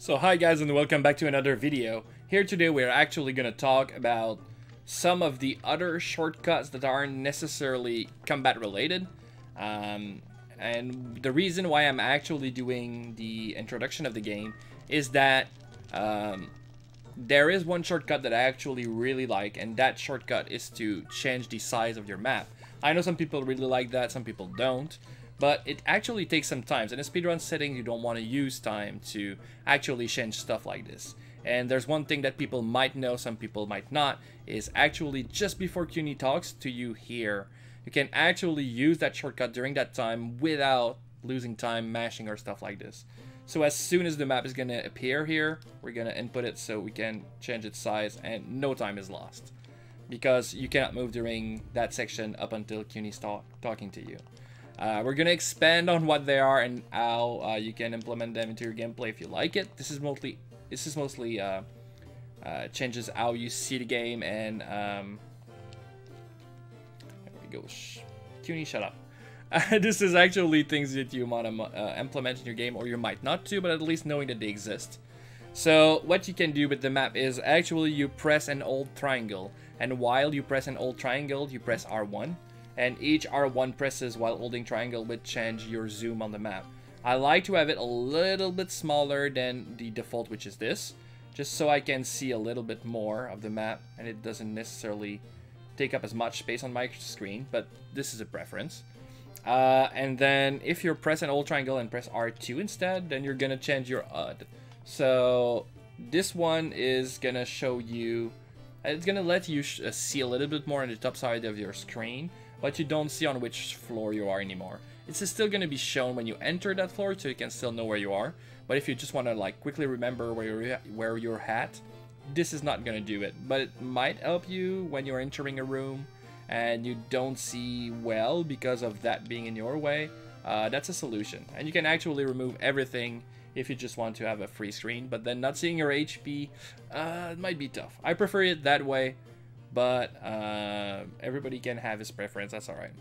So hi guys and welcome back to another video. Here today we're actually going to talk about some of the other shortcuts that aren't necessarily combat related. And the reason why I'm actually doing the introduction of the game is that there is one shortcut that I actually really like, and that shortcut is to change the size of your map. I know some people really like that, some people don't. But it actually takes some time. In a speedrun setting, you don't want to use time to actually change stuff like this. And there's one thing that people might know, some people might not, is actually just before CUNY talks to you here, you can actually use that shortcut during that time without losing time mashing or stuff like this. So as soon as the map is going to appear here, we're going to input it so we can change its size and no time is lost. Because you cannot move during that section up until CUNY's talking to you. We're gonna expand on what they are and how you can implement them into your gameplay if you like it. This is mostly changes how you see the game, and there we go. CUNY, shut up. This is actually things that you want to implement in your game, or you might not too, but at least knowing that they exist. So what you can do with the map is actually you press an hold triangle, and while you press an hold triangle, you press R1. And each R1 presses while holding triangle would change your zoom on the map. I like to have it a little bit smaller than the default, which is this, just so I can see a little bit more of the map and it doesn't necessarily take up as much space on my screen, but this is a preference. And then if you press an hold triangle and press R2 instead, then you're gonna change your HUD. So this one is gonna show you, it's gonna let you see a little bit more on the top side of your screen, but you don't see on which floor you are anymore. It's still going to be shown when you enter that floor, so you can still know where you are. But if you just want to like quickly remember where you're at, this is not going to do it. But it might help you when you're entering a room and you don't see well because of that being in your way. That's a solution. And you can actually remove everything if you just want to have a free screen. But then not seeing your HP it might be tough. I prefer it that way. But everybody can have his preference, that's alright.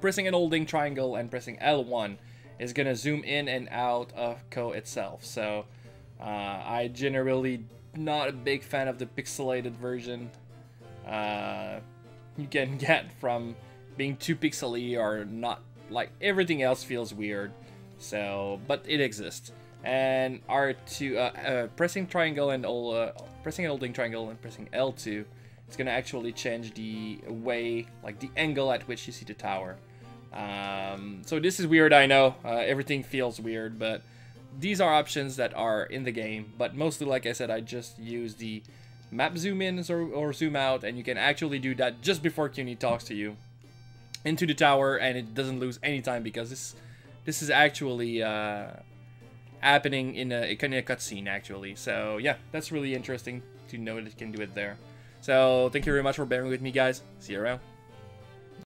Pressing and holding triangle and pressing L1 is going to zoom in and out of CO itself. So I generally not a big fan of the pixelated version you can get from being too pixely or not, like everything else feels weird. So, but it exists. And R2, pressing triangle and pressing and holding triangle and pressing L2, it's gonna actually change the way, like the angle at which you see the tower. So this is weird, I know. Everything feels weird, but these are options that are in the game. But mostly, like I said, I just use the map zoom in or zoom out, and you can actually do that just before CUNY talks to you into the tower, and it doesn't lose any time because this is actually happening in a cutscene actually. So yeah, that's really interesting to know that you can do it there. So thank you very much for bearing with me, guys. See you around.